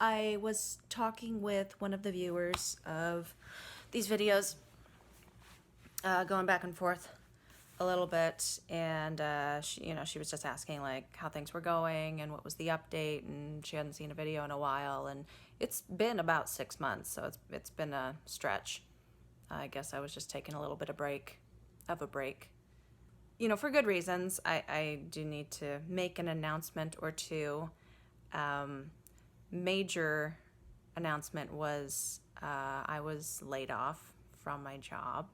I was talking with one of the viewers of these videos, going back and forth a little bit, and she was just asking like how things were going and what was the update, and she hadn't seen a video in a while, and it's been about 6 months, so it's been a stretch. I guess I was just taking a little bit of a break. For good reasons. I do need to make an announcement or two. Major announcement was I was laid off from my job,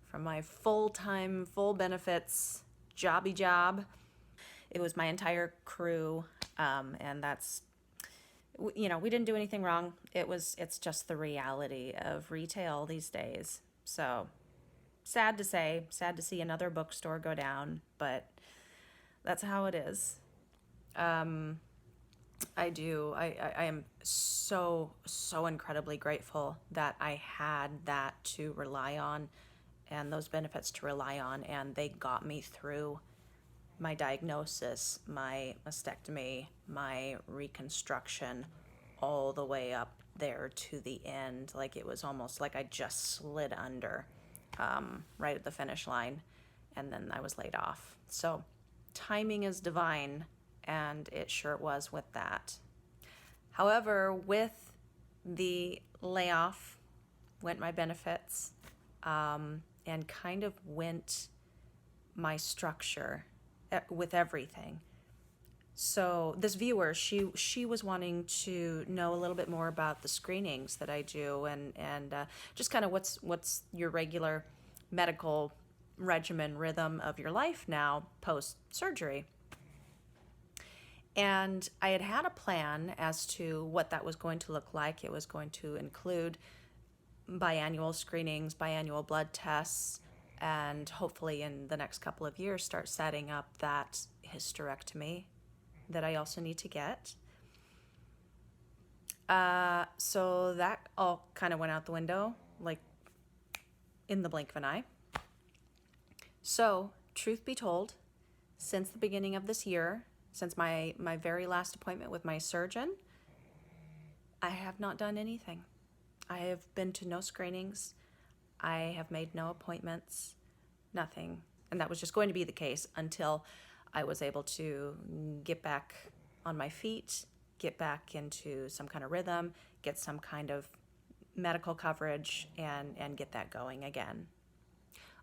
from my full-time, full benefits jobby job. It was my entire crew, and that's, we didn't do anything wrong. It's just the reality of retail these days. So sad to see another bookstore go down, but that's how it is. I am so incredibly grateful that I had that to rely on and those benefits to rely on, and they got me through my diagnosis, my mastectomy, my reconstruction, all the way up there to the end. Like, it was almost like I just slid under right at the finish line, and then I was laid off. So timing is divine, and it sure was with that. However, with the layoff went my benefits, and kind of went my structure with everything. So this viewer, she was wanting to know a little bit more about the screenings that I do, and just kind of what's your regular medical regimen, rhythm of your life now post-surgery. And I had a plan as to what that was going to look like. It was going to include biannual screenings, biannual blood tests, and hopefully in the next couple of years start setting up that hysterectomy that I also need to get. So that all kind of went out the window, like in the blink of an eye. So, truth be told, since the beginning of this year, since my very last appointment with my surgeon, I have not done anything. I have been to no screenings. I have made no appointments, nothing. And that was just going to be the case until I was able to get back on my feet, get back into some kind of rhythm, get some kind of medical coverage, and get that going again.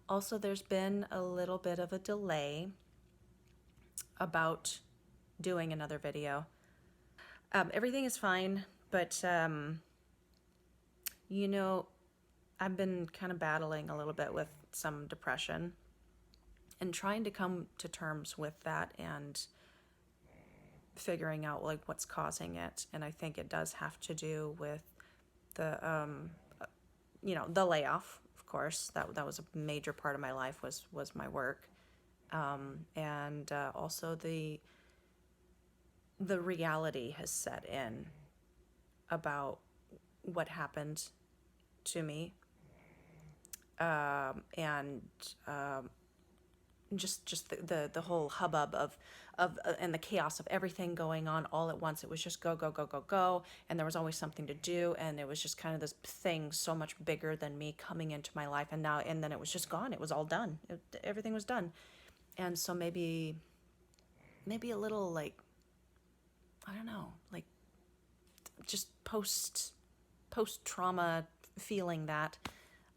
Also, there's been a little bit of a delay about doing another video. Everything is fine, but I've been kind of battling a little bit with some depression and trying to come to terms with that and figuring out like what's causing it. And I think it does have to do with the the layoff. Of course, that was a major part of my life, was my work, and also the reality has set in about what happened to me, and just the whole hubbub of and the chaos of everything going on all at once. It was just go, and there was always something to do, and it was just kind of this thing so much bigger than me coming into my life, and then it was just gone. It was all done. Everything was done. And so maybe a little, like, I don't know, like just post trauma, feeling that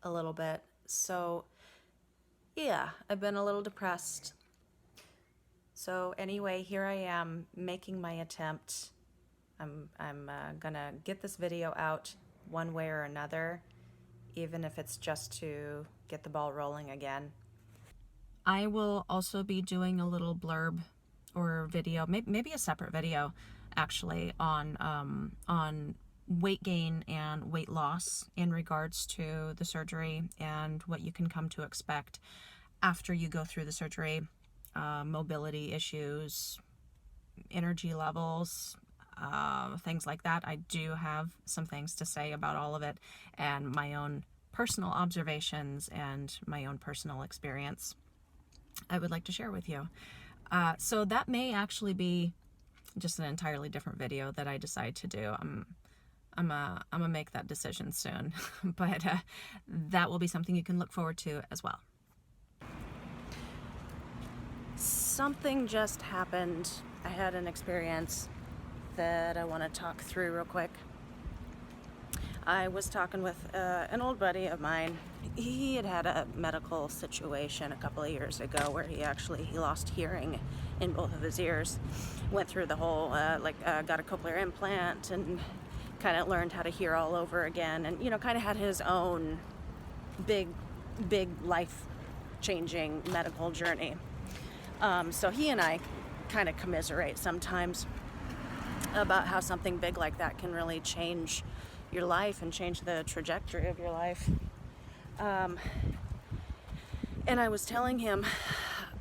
a little bit. So yeah, I've been a little depressed. So anyway, here I am making my attempt. I'm gonna get this video out one way or another, even if it's just to get the ball rolling again. I will also be doing a little blurb or video, maybe a separate video actually, on weight gain and weight loss in regards to the surgery and what you can come to expect after you go through the surgery, mobility issues, energy levels, things like that. I do have some things to say about all of it and my own personal observations and my own personal experience I would like to share with you. So that may actually be just an entirely different video that I decide to do. I'm gonna make that decision soon, but that will be something you can look forward to as well. Something just happened. I had an experience that I want to talk through real quick. I was talking with an old buddy of mine. He had a medical situation a couple of years ago where he lost hearing in both of his ears. Went through the whole, got a cochlear implant and kind of learned how to hear all over again, and, kind of had his own big life-changing medical journey. So he and I kind of commiserate sometimes about how something big like that can really change your life and change the trajectory of your life. And I was telling him,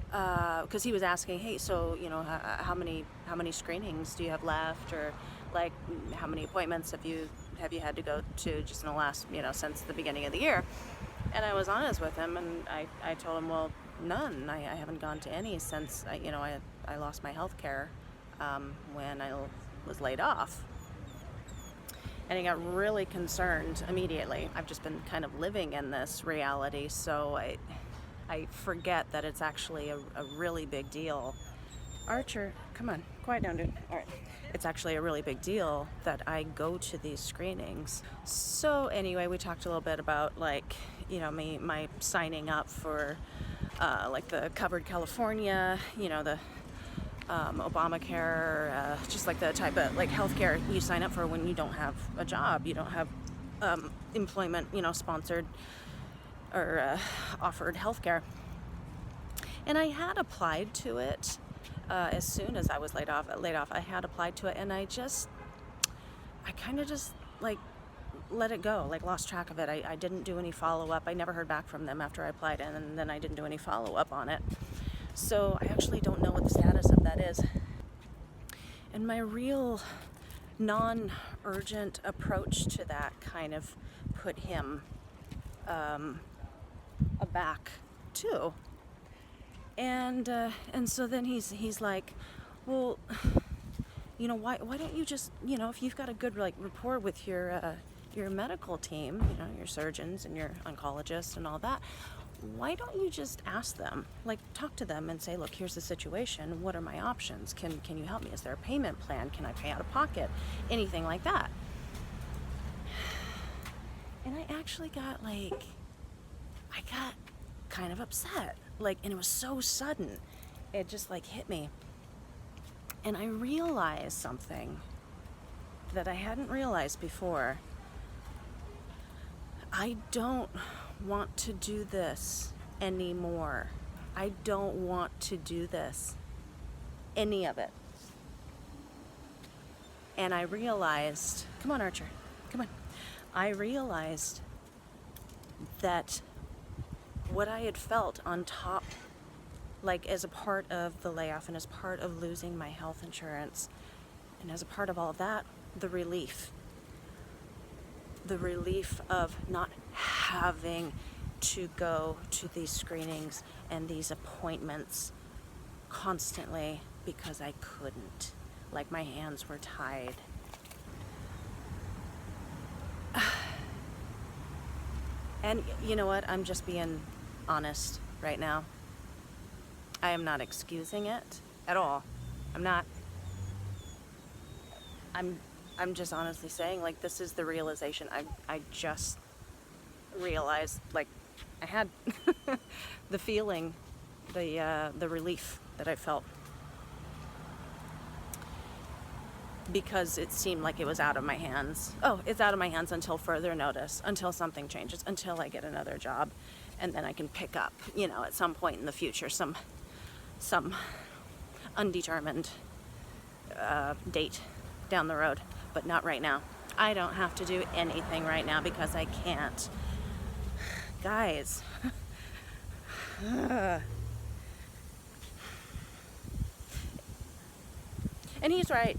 because he was asking, hey, so, how many screenings do you have left, or like how many appointments have you had to go to just in the last, since the beginning of the year? And I was honest with him, and I told him, well, none. I haven't gone to any since I lost my health care when I was laid off. And he got really concerned immediately. I've just been kind of living in this reality, so I forget that it's actually a really big deal. Archer, come on, quiet down, dude. All right. It's actually a really big deal that I go to these screenings. So anyway, we talked a little bit about my signing up for the Covered California, the Obamacare, just like the type of healthcare you sign up for when you don't have a job, you don't have employment, sponsored or offered healthcare. And I had applied to it as soon as I was laid off. I had applied to it, and I kind of just let it go, lost track of it. I didn't do any follow-up. I never heard back from them after I applied, and then I didn't do any follow-up on it. So I actually don't know what the status of that is. And my real non-urgent approach to that kind of put him aback too. And so then he's like, well, why don't you just, if you've got a good rapport with your medical team, your surgeons and your oncologists and all that, why don't you just ask them, talk to them and say, look, here's the situation. What are my options? Can you help me? Is there a payment plan? Can I pay out of pocket? Anything like that. And I actually got I got kind of upset. And it was so sudden. It just hit me. And I realized something that I hadn't realized before. I don't want to do this anymore. I don't want to do this. Any of it. And I realized, come on, Archer, come on. I realized that what I had felt on top, as a part of the layoff and as part of losing my health insurance, and as a part of all of that, the relief of not having to go to these screenings and these appointments constantly because I couldn't. My hands were tied. And you know what? I'm just being honest right now. I am not excusing it at all. I'm not. I'm just honestly saying, this is the realization. I just realized, I had the feeling, the relief that I felt, because it seemed like it was out of my hands. Oh, it's out of my hands until further notice, until something changes, until I get another job, and then I can pick up, at some point in the future, some undetermined date down the road, but not right now. I don't have to do anything right now because I can't. Guys. And he's right.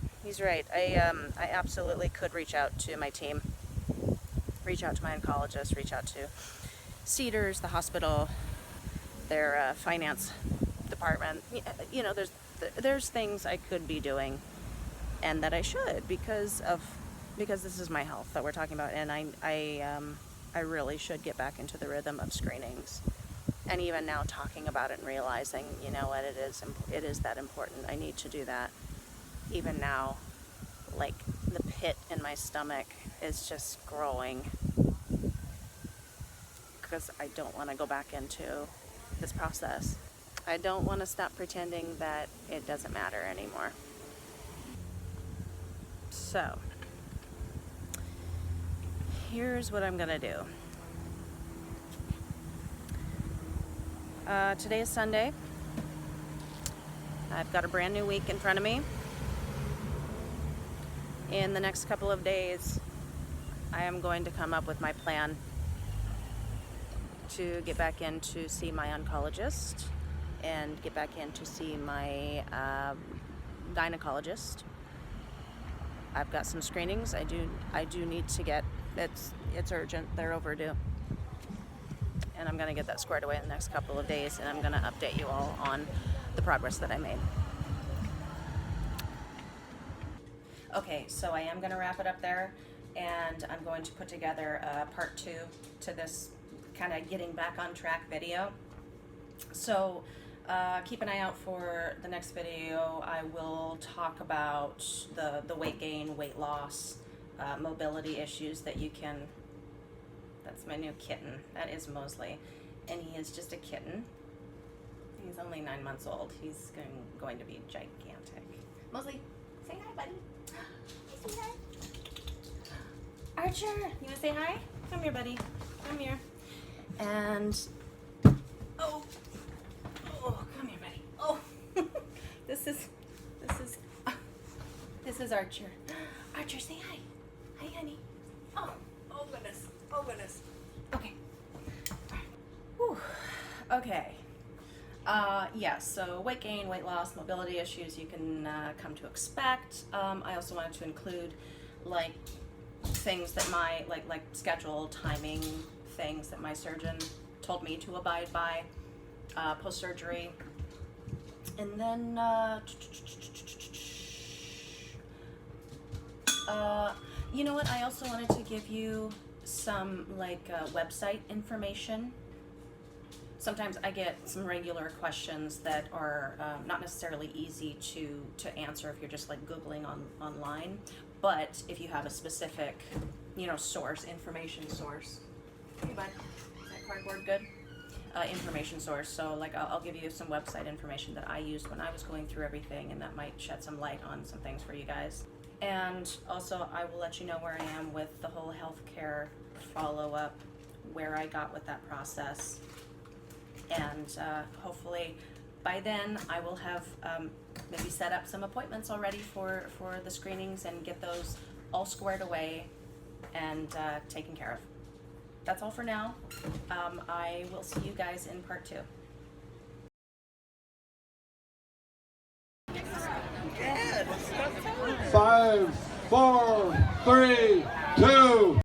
I absolutely could reach out to my team, reach out to my oncologist, reach out to Cedars, the hospital, their finance department. There's things I could be doing and that I should, because this is my health that we're talking about, and I really should get back into the rhythm of screenings. And even now, talking about it and realizing, you know what, it is that important. I need to do that. Even now, like, the pit in my stomach is just growing because I don't want to go back into this process. I don't want to stop pretending that it doesn't matter anymore. So, here's what I'm gonna do. Today is Sunday. I've got a brand new week in front of me. In the next couple of days, I am going to come up with my plan to get back in to see my oncologist and get back in to see my gynecologist. I've got some screenings I do need to get. It's urgent. They're overdue. And I'm going to get that squared away in the next couple of days, and I'm going to update you all on the progress that I made. Okay, so I am going to wrap it up there, and I'm going to put together part 2 to this kind of getting back on track video. So keep an eye out for the next video. I will talk about the weight gain, weight loss, mobility issues that you can. That's my new kitten. That is Mosley, and he is just a kitten. He's only 9 months old. He's going to be gigantic. Mosley, say hi, buddy. Say hi. Archer, you want to say hi? Come here, buddy. Come here. And oh, come here, buddy. Oh, this is Archer. Archer, say hi. Hi, honey. Oh goodness. Oh goodness. Okay. Whew. Okay. Yeah, so weight gain, weight loss, mobility issues you can come to expect. I also wanted to include like things that my like schedule, timing, things that my surgeon told me to abide by post-surgery. And then you know what, I also wanted to give you some website information. Sometimes I get some regular questions that are not necessarily easy to answer if you're just like Googling online, but if you have a specific, source, information source. Hey bud, is that cardboard good? Information source. So like I'll give you some website information that I used when I was going through everything, and that might shed some light on some things for you guys. And also I will let you know where I am with the whole healthcare follow-up, where I got with that process. And hopefully by then I will have maybe set up some appointments already for the screenings and get those all squared away and taken care of. That's all for now. I will see you guys in part 2. 5, 4, 3, 2.